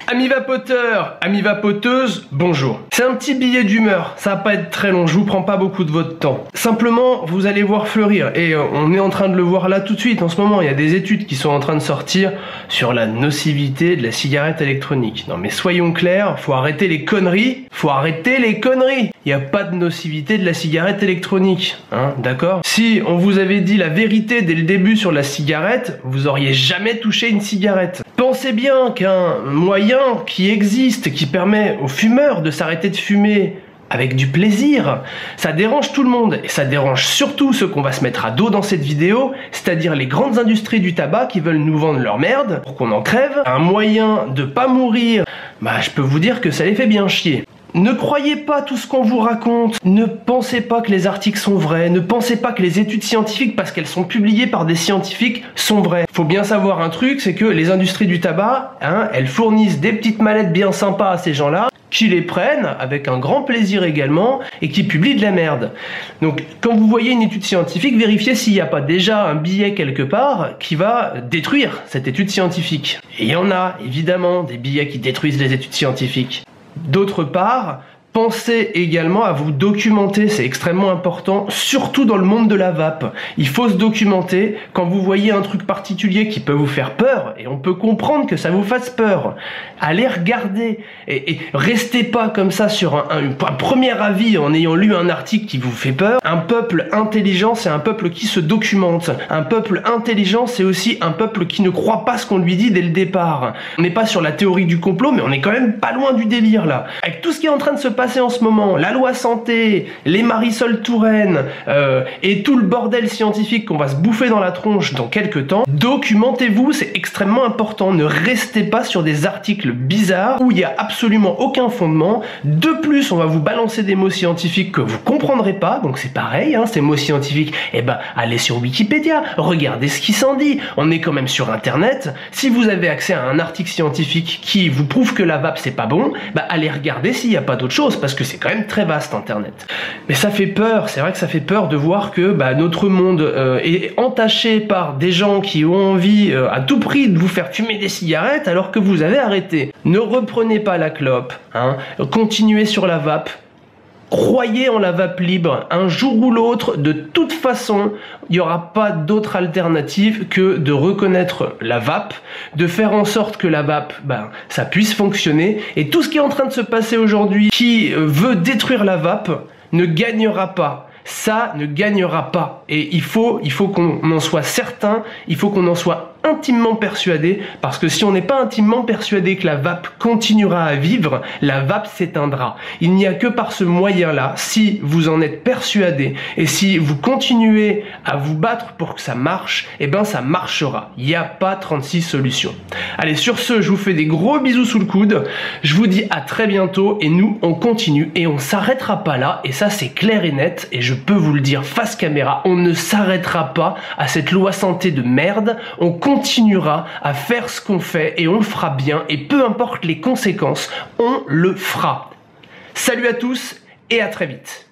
Amis vapoteurs, amis vapoteuses, bonjour. C'est un petit billet d'humeur, ça va pas être très long, je vous prends pas beaucoup de votre temps. Simplement, vous allez voir fleurir, et on est en train de le voir là tout de suite, en ce moment, il y a des études qui sont en train de sortir sur la nocivité de la cigarette électronique. Non mais soyons clairs, faut arrêter les conneries, Il n'y a pas de nocivité de la cigarette électronique, hein, d'accord? Si on vous avait dit la vérité dès le début sur la cigarette, vous auriez jamais touché une cigarette. Pensez bien qu'un moyen qui existe, qui permet aux fumeurs de s'arrêter de fumer avec du plaisir, ça dérange tout le monde, et ça dérange surtout ceux qu'on va se mettre à dos dans cette vidéo, c'est-à-dire les grandes industries du tabac qui veulent nous vendre leur merde pour qu'on en crève. Un moyen de pas mourir, je peux vous dire que ça les fait bien chier. Ne croyez pas tout ce qu'on vous raconte, ne pensez pas que les articles sont vrais, ne pensez pas que les études scientifiques, parce qu'elles sont publiées par des scientifiques, sont vraies. Faut bien savoir un truc, c'est que les industries du tabac, elles fournissent des petites mallettes bien sympas à ces gens-là, qui les prennent avec un grand plaisir également et qui publient de la merde. Donc quand vous voyez une étude scientifique, vérifiez s'il n'y a pas déjà un billet quelque part qui va détruire cette étude scientifique. Et il y en a évidemment des billets qui détruisent les études scientifiques. D'autre part, pensez également à vous documenter, c'est extrêmement important, surtout dans le monde de la vape. Il faut se documenter quand vous voyez un truc particulier qui peut vous faire peur, et on peut comprendre que ça vous fasse peur. Allez regarder, et restez pas comme ça sur un premier avis en ayant lu un article qui vous fait peur. Un peuple intelligent, c'est un peuple qui se documente. Un peuple intelligent, c'est aussi un peuple qui ne croit pas ce qu'on lui dit dès le départ. On n'est pas sur la théorie du complot, mais on est quand même pas loin du délire là. Avec tout ce qui est en train de se passer en ce moment, la loi santé, les Marisol Touraine et tout le bordel scientifique qu'on va se bouffer dans la tronche dans quelques temps, documentez-vous, c'est extrêmement important. Ne restez pas sur des articles bizarres où il n'y a absolument aucun fondement. De plus, on va vous balancer des mots scientifiques que vous comprendrez pas, donc c'est pareil, hein, ces mots scientifiques, allez sur Wikipédia, regardez ce qui s'en dit. On est quand même sur internet. Si vous avez accès à un article scientifique qui vous prouve que la vape c'est pas bon, allez regarder s'il n'y a pas d'autre chose, parce que c'est quand même très vaste internet. Mais ça fait peur, c'est vrai que ça fait peur de voir que notre monde est entaché par des gens qui ont envie à tout prix de vous faire fumer des cigarettes alors que vous avez arrêté. Ne reprenez pas la clope, hein. Continuez sur la vape. Croyez en la vape libre, un jour ou l'autre, de toute façon, il n'y aura pas d'autre alternative que de reconnaître la vape, de faire en sorte que la vape, ça puisse fonctionner, et tout ce qui est en train de se passer aujourd'hui, qui veut détruire la vape, ne gagnera pas. Ça ne gagnera pas. Et il faut qu'on en soit certain, il faut qu'on en soit intimement persuadé, parce que si on n'est pas intimement persuadé que la vape continuera à vivre, la vape s'éteindra. Il n'y a que par ce moyen-là, si vous en êtes persuadé, et si vous continuez à vous battre pour que ça marche, ça marchera. Il n'y a pas 36 solutions. Allez, sur ce, je vous fais des gros bisous sous le coude, je vous dis à très bientôt, et nous, on continue, et on s'arrêtera pas là, et ça c'est clair et net, et je peux vous le dire face caméra, on ne s'arrêtera pas à cette loi santé de merde, on continuera à faire ce qu'on fait et on le fera bien, et peu importe les conséquences, on le fera. Salut à tous et à très vite.